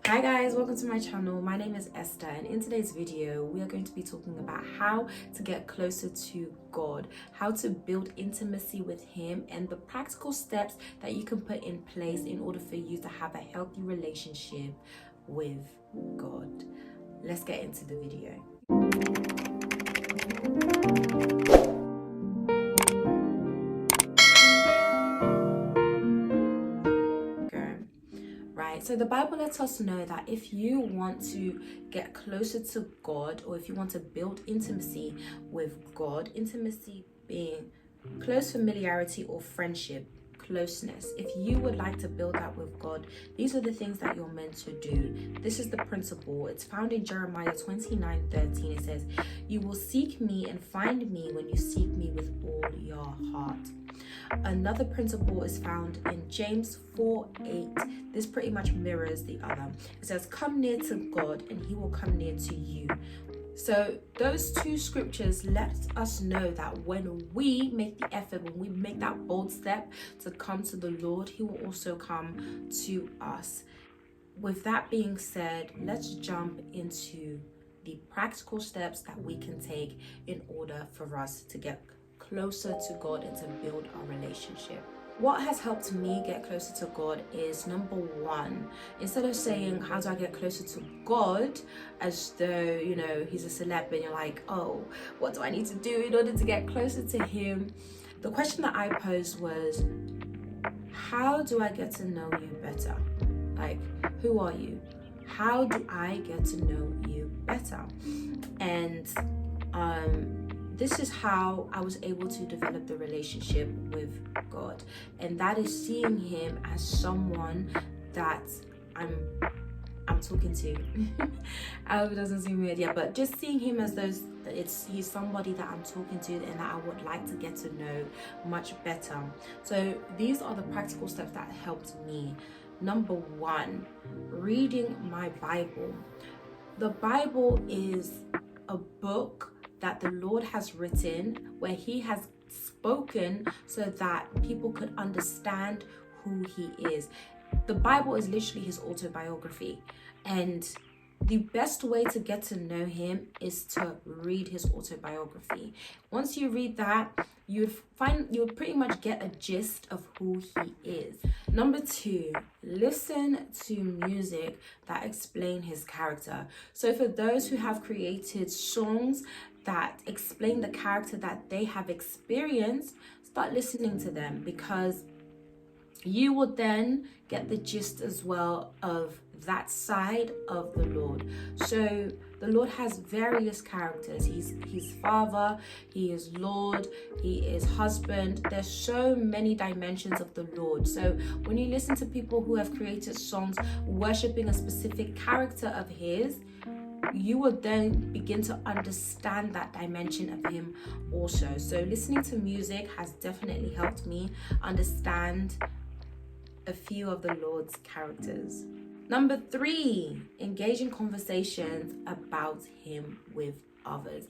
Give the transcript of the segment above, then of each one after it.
Hi guys, welcome to my channel. My name is Esther, and in today's video we are going to be talking about how to get closer to God, how to build intimacy with Him, and the practical steps that you can put in place in order for you to have a healthy relationship with God. Let's get into the video. Right, so the Bible lets us know that if you want to get closer to God, or if you want to build intimacy with God, intimacy being close familiarity or friendship, closeness, if you would like to build that with God, these are the things that you're meant to do. This is the principle. It's found in Jeremiah 29:13. It says, "You will seek me and find me when you seek me with all your heart." Another principle is found in James 4:8. This pretty much mirrors the other. It says, "Come near to God and He will come near to you." So those two scriptures let us know that when we make the effort, when we make that bold step to come to the Lord, He will also come to us. With that being said, let's jump into the practical steps that we can take in order for us to get closer to God and to build our relationship. What has helped me get closer to God is, number one, instead of saying, how do I get closer to God, as though, He's a celeb and you're like, oh, what do I need to do in order to get closer to Him? The question that I posed was, how do I get to know you better? Like, who are you? How do I get to know you better? And this is how I was able to develop the relationship with God, and that is seeing Him as someone that I'm talking to. I hope it doesn't seem weird, but just seeing Him as he's somebody that I'm talking to and that I would like to get to know much better. So these are the practical steps that helped me. Number one, reading my Bible. The Bible is a book that the Lord has written, where He has spoken so that people could understand who He is. The Bible is literally His autobiography, and the best way to get to know Him is to read His autobiography. Once you read that, you'll pretty much get a gist of who He is. Number two, listen to music that explain His character. So for those who have created songs that explain the character that they have experienced, start listening to them, because you will then get the gist as well of that side of the Lord. So the Lord has various characters. He's Father, He is Lord, He is husband. There's so many dimensions of the Lord. So when you listen to people who have created songs worshiping a specific character of His, you will then begin to understand that dimension of Him also. So listening to music has definitely helped me understand a few of the Lord's characters. Number three, engage in conversations about Him with others.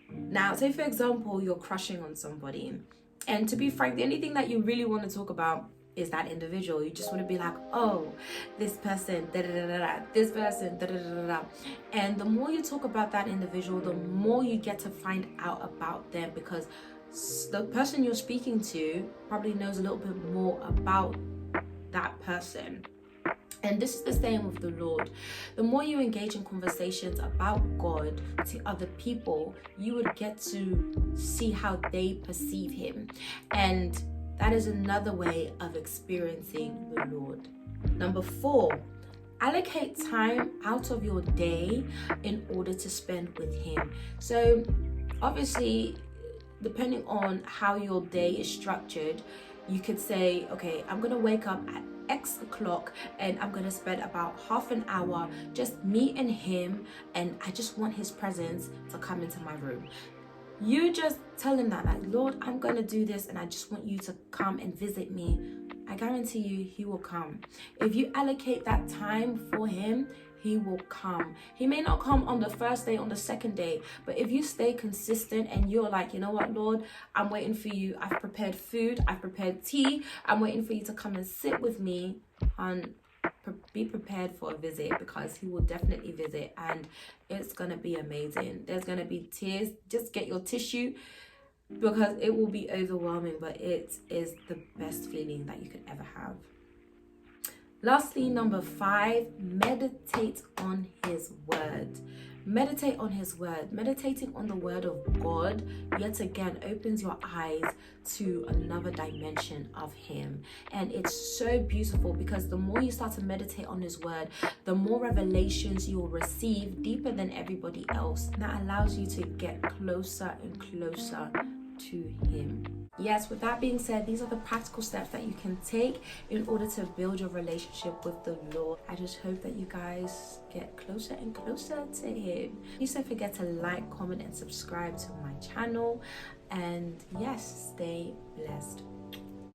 Now, say for example, you're crushing on somebody, and to be frank, the only thing that you really want to talk about is that individual. You just want to be like, oh, this person, da da da da, this person, da da da da. And the more you talk about that individual, the more you get to find out about them, because the person you're speaking to probably knows a little bit more about that person. And this is the same with the Lord. The more you engage in conversations about God to other people, you would get to see how they perceive Him. And that is another way of experiencing the Lord. Number four, allocate time out of your day in order to spend with Him. So obviously, depending on how your day is structured, you could say, okay, I'm going to wake up at X o'clock and I'm going to spend about half an hour just me and Him, and I just want His presence to come into my room. You just tell Him that, like, Lord, I'm going to do this and I just want you to come and visit me. I guarantee you He will come. If you allocate that time for Him, He will come. He may not come on the first day, on the second day, but if you stay consistent and you're like, you know what, Lord, I'm waiting for you. I've prepared food, I've prepared tea, I'm waiting for you to come and sit with me, and be prepared for a visit, because he will definitely visit and it's gonna be amazing. There's gonna be tears. Just get your tissue, because it will be overwhelming, but it is the best feeling that you could ever have. Lastly, number 5, meditate on his word. Meditate on his word. Meditating on the word of God yet again opens your eyes to another dimension of him, and it's so beautiful, because the more you start to meditate on his word, the more revelations you will receive deeper than everybody else, and that allows you to get closer and closer to him. Yes, with that being said, these are the practical steps that you can take in order to build your relationship with the Lord. I just hope that you guys get closer and closer to him. Please don't forget to like, comment, and subscribe to my channel. And yes, stay blessed.